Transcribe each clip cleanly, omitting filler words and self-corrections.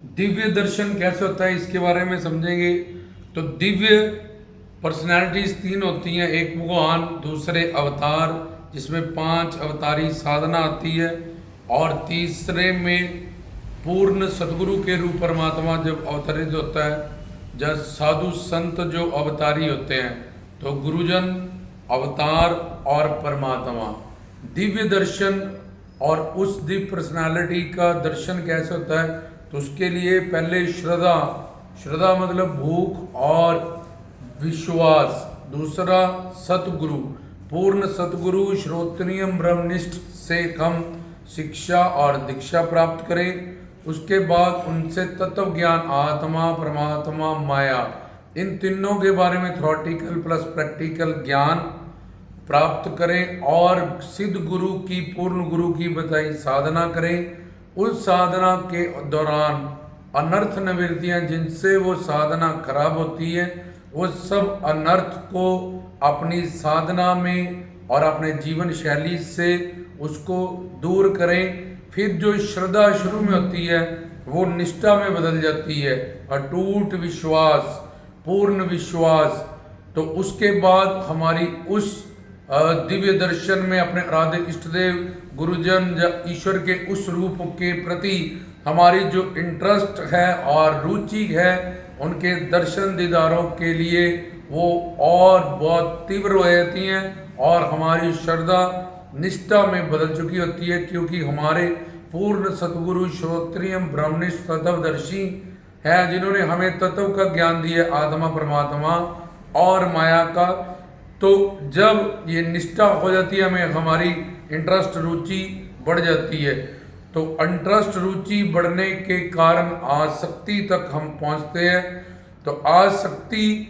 दिव्य दर्शन कैसे होता है इसके बारे में समझेंगे। तो दिव्य पर्सनालिटीज तीन होती हैं, एक भगवान, दूसरे अवतार जिसमें 5 अवतारी साधना आती है, और तीसरे में पूर्ण सदगुरु के रूप परमात्मा जब अवतरित होता है, जब साधु संत जो अवतारी होते हैं, तो गुरुजन, अवतार और परमात्मा। दिव्य दर्शन और उस दिव्य पर्सनालिटी का दर्शन कैसे होता है, तो उसके लिए पहले श्रद्धा मतलब भूख और विश्वास, दूसरा सतगुरु, पूर्ण सतगुरु श्रोत्रियम ब्रह्मनिष्ठ से हम शिक्षा और दीक्षा प्राप्त करें। उसके बाद उनसे तत्व ज्ञान, आत्मा, परमात्मा, माया, इन तीनों के बारे में थ्योरेटिकल प्लस प्रैक्टिकल ज्ञान प्राप्त करें, और सिद्ध गुरु की, पूर्ण गुरु की बताई साधना करें। उस साधना के दौरान अनर्थ निवृत्तियां, जिनसे वो साधना खराब होती है, वो सब अनर्थ को अपनी साधना में और अपने जीवन शैली से उसको दूर करें। फिर जो श्रद्धा शुरू में होती है वो निष्ठा में बदल जाती है, अटूट विश्वास, पूर्ण विश्वास। तो उसके बाद हमारी उस दिव्य दर्शन में अपने आराध्य इष्टदेव, गुरुजन या ईश्वर के उस रूप के प्रति हमारी जो इंटरेस्ट है और रुचि है, उनके दर्शन दीदारों के लिए वो और बहुत तीव्र हो जाती हैं, और हमारी श्रद्धा निष्ठा में बदल चुकी होती है, क्योंकि हमारे पूर्ण सतगुरु श्रोत्रियम ब्रह्मनिष्ठ तत्वदर्शी हैं, जिन्होंने हमें तत्व का ज्ञान दिया, आत्मा, परमात्मा और माया का। तो जब ये निष्ठा हो जाती है, हमें हमारी इंटरेस्ट, रुचि बढ़ जाती है। तो इंटरेस्ट, रुचि बढ़ने के कारण आसक्ति तक हम पहुंचते हैं। तो आसक्ति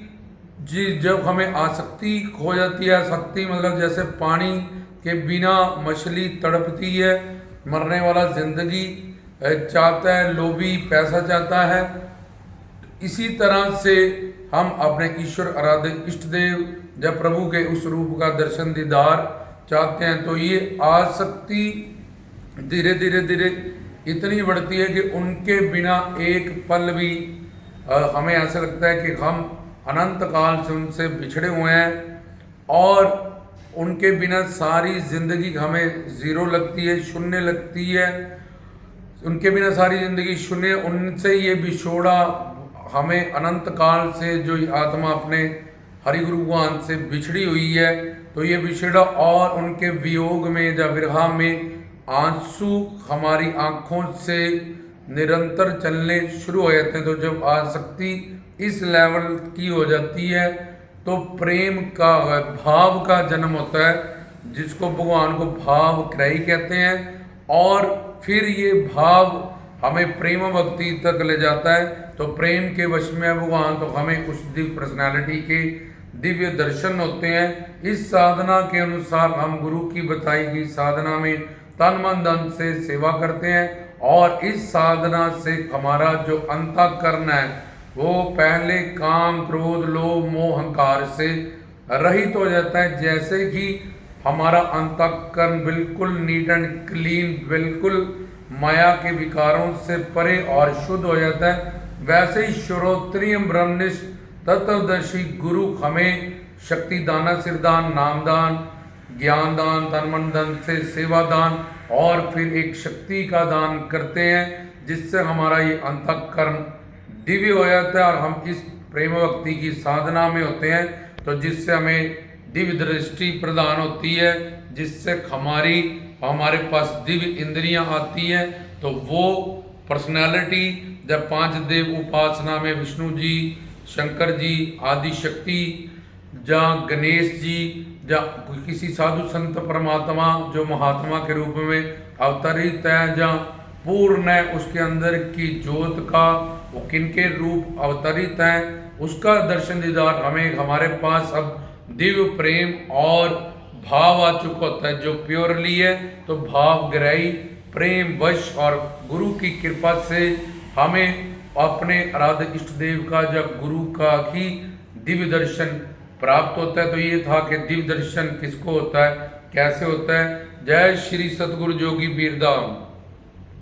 जी, जब हमें आसक्ति हो जाती है, आसक्ति मतलब जैसे पानी के बिना मछली तड़पती है, मरने वाला जिंदगी चाहता है, लोभी पैसा चाहता है, इसी तरह से हम अपने ईश्वर, आराध्य इष्टदेव जब प्रभु के उस रूप का दर्शन दीदार चाहते हैं, तो ये आसक्ति धीरे धीरे इतनी बढ़ती है कि उनके बिना एक पल भी हमें ऐसा लगता है कि हम अनंत काल से उनसे बिछड़े हुए हैं, और उनके बिना सारी जिंदगी हमें जीरो लगती है, शून्य लगती है। उनके बिना सारी जिंदगी शून्य, उनसे ये बिछोड़ा हमें अनंत काल से जो आत्मा अपने हरिगुरु भगवान से बिछड़ी हुई है, तो ये बिछड़ा और उनके वियोग में या विरह में आंसू हमारी आंखों से निरंतर चलने शुरू हो जाते हैं। तो जब आसक्ति इस लेवल की हो जाती है, तो प्रेम का, भाव का जन्म होता है, जिसको भगवान को भाव ग्रही कहते हैं, और फिर ये भाव हमें प्रेम भक्ति तक ले जाता है। तो प्रेम के वश में भगवान, तो हमें उस दिव्य पर्सनैलिटी के दिव्य दर्शन होते हैं। इस साधना के अनुसार हम गुरु की बताई गई साधना में तन मन धन से सेवा करते हैं, और इस साधना से हमारा जो अंतःकरण है वो पहले काम, क्रोध, लोभ, मोह, अहंकार से रहित हो जाता है। जैसे कि हमारा अंतःकरण बिल्कुल नीट एंड क्लीन, बिल्कुल माया के विकारों से परे और शुद्ध हो जाता है, वैसे ही श्रोत्रियम ब्रह्मनिष्ठ तत्वदर्शी गुरु हमें शक्ति दान, सिरदान, नामदान, ज्ञान दान, तन मन धन से सेवा दान, और फिर एक शक्ति का दान करते हैं, जिससे हमारा ये अंतःकरण दिव्य हो जाता है, और हम इस प्रेम भक्ति की साधना में होते हैं। तो जिससे हमें दिव्य दृष्टि प्रदान होती है, जिससे हमारे पास दिव्य इंद्रियां आती हैं। तो वो पर्सनालिटी जब 5 देव उपासना में विष्णु जी, शंकर जी, आदि शक्ति, जहाँ गणेश जी, जहाँ किसी साधु संत परमात्मा जो महात्मा के रूप में अवतरित है, जहाँ पूर्ण है, उसके अंदर की ज्योत का वो किनके रूप अवतरित है, उसका दर्शन दीदार हमें, हमारे पास अब दिव्य प्रेम और भाव आ चुका होता है, जो प्योरली है। तो भाव ग्रही, प्रेम वश, और गुरु की कृपा से हमें अपने आराध्य इष्ट देव का, जब गुरु का ही दिव्य दर्शन प्राप्त होता है। तो ये था कि दिव्य दर्शन किसको होता है, कैसे होता है। जय श्री सतगुरु जोगी बीरधाम।